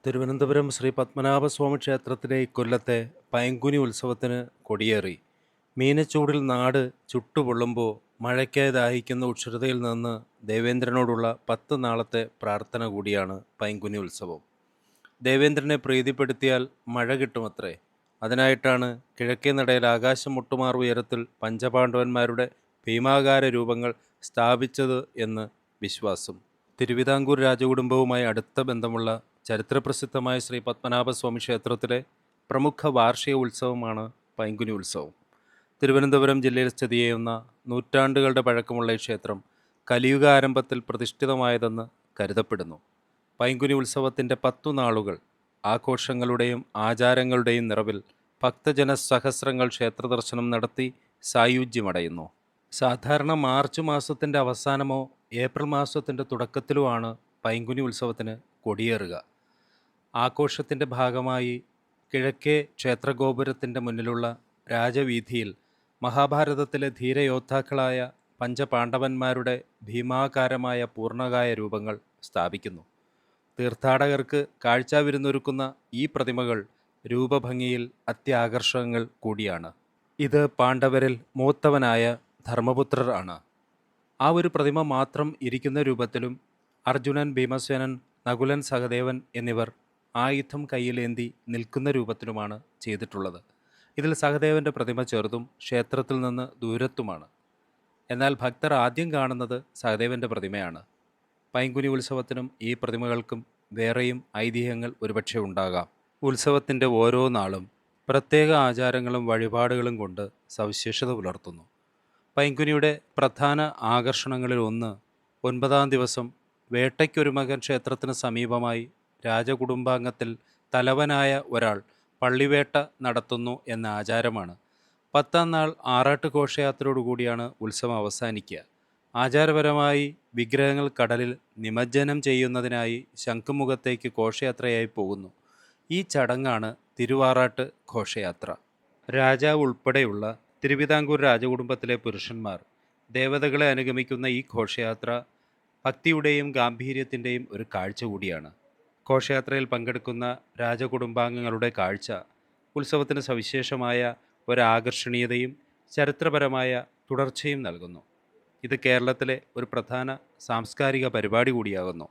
തിരുവനന്തപുരം ശ്രീ പത്മനാഭസ്വാമി ക്ഷേത്രത്തിലെ ഇക്കൊല്ലത്തെ പൈങ്കുനി ഉത്സവത്തിന് കൊടിയേറി. മീനച്ചൂടിൽ നാട് ചുട്ടുപൊള്ളുമ്പോൾ മഴയ്ക്കായി ദാഹിക്കുന്ന ഉക്ഷരതയിൽ നിന്ന് ദേവേന്ദ്രനോടുള്ള 10 നാളത്തെ പ്രാർത്ഥന കൂടിയാണ് പൈങ്കുനി ഉത്സവം. ദേവേന്ദ്രനെ പ്രീതിപ്പെടുത്തിയാൽ മഴ കിട്ടുമത്രേ. അതിനായിട്ടാണ് കിഴക്കേ നടയിൽ ആകാശം മുട്ടുമാർ ഉയരത്തിൽ പഞ്ചപാണ്ഡവന്മാരുടെ ഭീമാകാര രൂപങ്ങൾ സ്ഥാപിച്ചത് എന്ന് വിശ്വാസം. തിരുവിതാംകൂർ രാജകുടുംബവുമായി അടുത്ത ബന്ധമുള്ള ചരിത്രപ്രസിദ്ധമായ ശ്രീ പത്മനാഭസ്വാമി ക്ഷേത്രത്തിലെ പ്രമുഖ വാർഷിക ഉത്സവമാണ് പൈങ്കുനി ഉത്സവം. തിരുവനന്തപുരം ജില്ലയിൽ സ്ഥിതി ചെയ്യുന്ന നൂറ്റാണ്ടുകളുടെ പഴക്കമുള്ള ഈ ക്ഷേത്രം കലിയുഗ ആരംഭത്തിൽ പ്രതിഷ്ഠിതമായതെന്ന് കരുതപ്പെടുന്നു. പൈങ്കുനി ഉത്സവത്തിൻ്റെ 10 നാളുകൾ ആഘോഷങ്ങളുടെയും ആചാരങ്ങളുടെയും നിറവിൽ ഭക്തജന സഹസ്രങ്ങൾ ക്ഷേത്രദർശനം നടത്തി സായുജ്യമടയുന്നു. സാധാരണ മാർച്ച് മാസത്തിൻ്റെ അവസാനമോ ഏപ്രിൽ മാസത്തിൻ്റെ തുടക്കത്തിലോ ആണ് പൈങ്കുനി ഉത്സവത്തിന് കൊടിയേറുക. ആഘോഷത്തിൻ്റെ ഭാഗമായി കിഴക്കേ ക്ഷേത്രഗോപുരത്തിൻ്റെ മുന്നിലുള്ള രാജവീഥിയിൽ മഹാഭാരതത്തിലെ ധീരയോദ്ധാക്കളായ പഞ്ചപാണ്ഡവന്മാരുടെ ഭീമാകാരമായ പൂർണ്ണകായ രൂപങ്ങൾ സ്ഥാപിക്കുന്നു. തീർത്ഥാടകർക്ക് കാഴ്ചാവിരുന്നൊരുക്കുന്ന ഈ പ്രതിമകൾ രൂപഭംഗിയിൽ അത്യാകർഷകങ്ങൾ കൂടിയാണ്. ഇത് പാണ്ഡവരിൽ മൂത്തവനായ ധർമ്മപുത്രർ ആണ്. ആ ഒരു പ്രതിമ മാത്രം ഇരിക്കുന്ന രൂപത്തിലും അർജുനൻ, ഭീമസേനൻ, നകുലൻ, സഹദേവൻ എന്നിവർ ആയുധം കയ്യിലേന്തി നിൽക്കുന്ന രൂപത്തിലുമാണ് ചെയ്തിട്ടുള്ളത്. ഇതിൽ സഹദേവൻ്റെ പ്രതിമ ചെറുതും ക്ഷേത്രത്തിൽ നിന്ന് ദൂരത്തുമാണ്. എന്നാൽ ഭക്തർ ആദ്യം കാണുന്നത് സഹദേവൻ്റെ പ്രതിമയാണ്. പൈങ്കുനി ഉത്സവത്തിനും ഈ പ്രതിമകൾക്കും വേറെയും ഐതിഹ്യങ്ങൾ ഒരുപക്ഷെ ഉണ്ടാകാം. ഉത്സവത്തിൻ്റെ ഓരോ നാളും പ്രത്യേക ആചാരങ്ങളും വഴിപാടുകളും കൊണ്ട് സവിശേഷത പുലർത്തുന്നു. പൈങ്കുനിയുടെ പ്രധാന ആകർഷണങ്ങളിൽ ഒന്ന് 9-ാം ദിവസം വേട്ടയ്ക്കൊരുമകൻ ക്ഷേത്രത്തിന് സമീപമായി രാജകുടുംബാംഗത്തിൽ തലവനായ ഒരാൾ പള്ളിവേട്ട നടത്തുന്നു എന്ന ആചാരമാണ്. 10-ാം നാൾ ആറാട്ട് ഘോഷയാത്രയോടുകൂടിയാണ് ഉത്സവം അവസാനിക്കുക. ആചാരപരമായി വിഗ്രഹങ്ങൾ കടലിൽ നിമജ്ജനം ചെയ്യുന്നതിനായി ശംഖുമുഖത്തേക്ക് ഘോഷയാത്രയായി പോകുന്നു. ഈ ചടങ്ങാണ് തിരുവാറാട്ട് ഘോഷയാത്ര. രാജാവ് ഉൾപ്പെടെയുള്ള തിരുവിതാംകൂർ രാജകുടുംബത്തിലെ പുരുഷന്മാർ ദേവതകളെ അനുഗമിക്കുന്ന ഈ ഘോഷയാത്ര ഭക്തിയുടെയും ഗാംഭീര്യത്തിൻ്റെയും ഒരു കാഴ്ച കൂടിയാണ്. ഘോഷയാത്രയിൽ പങ്കെടുക്കുന്ന രാജകുടുംബാംഗങ്ങളുടെ കാഴ്ച ഉത്സവത്തിന് സവിശേഷമായ ഒരാകർഷണീയതയും ചരിത്രപരമായ തുടർച്ചയും നൽകുന്നു. ഇത് കേരളത്തിലെ ഒരു പ്രധാന സാംസ്കാരിക പരിപാടി കൂടിയാകുന്നു.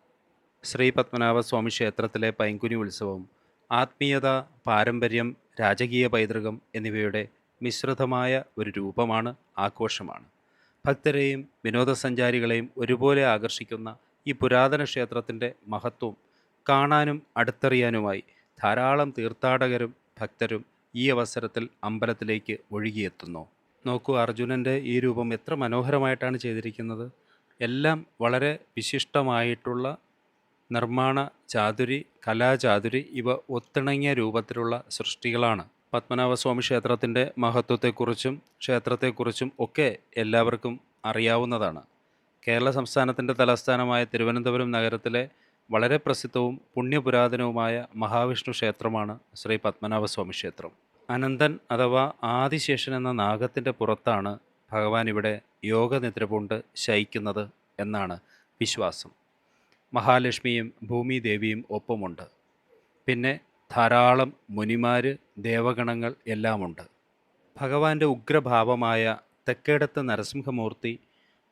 ശ്രീ പത്മനാഭസ്വാമി ക്ഷേത്രത്തിലെ പൈങ്കുനി ഉത്സവം ആത്മീയത, പാരമ്പര്യം, രാജകീയ പൈതൃകം എന്നിവയുടെ മിശ്രിതമായ ഒരു രൂപമാണ്, ആഘോഷമാണ്. ഭക്തരെയും വിനോദസഞ്ചാരികളെയും ഒരുപോലെ ആകർഷിക്കുന്ന ഈ പുരാതന ക്ഷേത്രത്തിൻ്റെ മഹത്വം കാണാനും അടുത്തറിയാനുമായി ധാരാളം തീർത്ഥാടകരും ഭക്തരും ഈ അവസരത്തിൽ അമ്പലത്തിലേക്ക് ഒഴുകിയെത്തുന്നു. നോക്കൂ, അർജുനൻ്റെ ഈ രൂപം എത്ര മനോഹരമായിട്ടാണ് ചെയ്തിരിക്കുന്നത്. എല്ലാം വളരെ വിശിഷ്ടമായിട്ടുള്ള നിർമ്മാണ ചാതുരി, കലാചാതുരി ഇവ ഒത്തിണങ്ങിയ രൂപത്തിലുള്ള സൃഷ്ടികളാണ്. പത്മനാഭസ്വാമി ക്ഷേത്രത്തിൻ്റെ മഹത്വത്തെക്കുറിച്ചും ക്ഷേത്രത്തെക്കുറിച്ചും ഒക്കെ എല്ലാവർക്കും അറിയാവുന്നതാണ്. കേരള സംസ്ഥാനത്തിൻ്റെ തലസ്ഥാനമായ തിരുവനന്തപുരം നഗരത്തിലെ വളരെ പ്രസിദ്ധവും പുണ്യപുരാതനവുമായ മഹാവിഷ്ണു ക്ഷേത്രമാണ് ശ്രീ പത്മനാഭസ്വാമി ക്ഷേത്രം. അനന്തൻ അഥവാ ആദിശേഷൻ എന്ന നാഗത്തിൻ്റെ പുറത്താണ് ഭഗവാൻ ഇവിടെ യോഗനിദ്ര പൂണ്ട് ശയിക്കുന്നത് എന്നാണ് വിശ്വാസം. മഹാലക്ഷ്മിയും ഭൂമിദേവിയും ഒപ്പമുണ്ട്. പിന്നെ ധാരാളം മുനിമാർ, ദേവഗണങ്ങൾ എല്ലാമുണ്ട്. ഭഗവാന്റെ ഉഗ്രഭാവമായ തെക്കേടത്ത് നരസിംഹമൂർത്തി,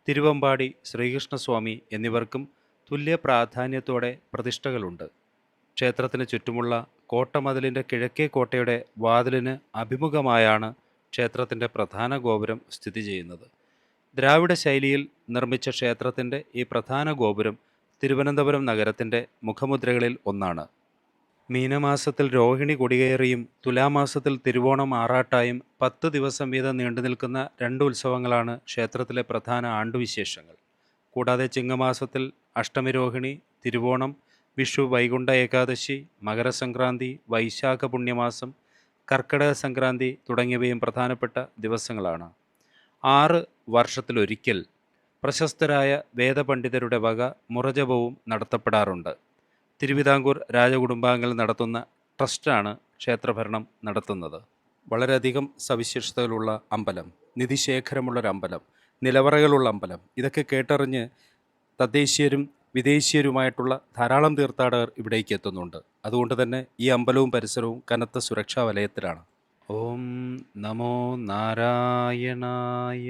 തിരുവമ്പാടി ശ്രീകൃഷ്ണസ്വാമി എന്നിവർക്കും തുല്യ പ്രാധാന്യത്തോടെ പ്രതിഷ്ഠകളുണ്ട്. ക്ഷേത്രത്തിന് ചുറ്റുമുള്ള കോട്ടമതിലിൻ്റെ കിഴക്കേ കോട്ടയുടെ വാതിലിന് അഭിമുഖമായാണ് ക്ഷേത്രത്തിൻ്റെ പ്രധാന ഗോപുരം സ്ഥിതി ചെയ്യുന്നത്. ദ്രാവിഡ ശൈലിയിൽ നിർമ്മിച്ച ക്ഷേത്രത്തിൻ്റെ ഈ പ്രധാന ഗോപുരം തിരുവനന്തപുരം നഗരത്തിൻ്റെ മുഖമുദ്രകളിൽ ഒന്നാണ്. മീനമാസത്തിൽ രോഹിണി കൊടികയറിയും തുലാമാസത്തിൽ തിരുവോണം ആറാട്ടായും 10 ദിവസം വീതം നീണ്ടുനിൽക്കുന്ന 2 ഉത്സവങ്ങളാണ് ക്ഷേത്രത്തിലെ പ്രധാന ആണ്ടുവിശേഷങ്ങൾ. കൂടാതെ ചിങ്ങമാസത്തിൽ അഷ്ടമി രോഹിണി, തിരുവോണം, വിഷു, വൈകുണ്ഠ ഏകാദശി, മകരസംക്രാന്തി, വൈശാഖ പുണ്യമാസം, കർക്കിടക സംക്രാന്തി തുടങ്ങിയവയും പ്രധാനപ്പെട്ട ദിവസങ്ങളാണ്. 6 വർഷത്തിലൊരിക്കൽ പ്രശസ്തരായ വേദപണ്ഡിതരുടെ വക മുറജപവും നടത്തപ്പെടാറുണ്ട്. തിരുവിതാംകൂർ രാജകുടുംബാംഗങ്ങൾ നടത്തുന്ന ട്രസ്റ്റാണ് ക്ഷേത്രഭരണം നടത്തുന്നത്. വളരെയധികം സവിശേഷതകളുള്ള അമ്പലം, നിധിശേഖരമുള്ളൊരമ്പലം, നിലവറകളുള്ള അമ്പലം, ഇതൊക്കെ കേട്ടറിഞ്ഞ് തദ്ദേശീയരും വിദേശീയരുമായിട്ടുള്ള ധാരാളം തീർത്ഥാടകർ ഇവിടേക്ക് എത്തുന്നുണ്ട്. അതുകൊണ്ട് തന്നെ ഈ അമ്പലവും പരിസരവും കനത്ത സുരക്ഷാ വലയത്തിലാണ്. ഓം നമോ നാരായണായ.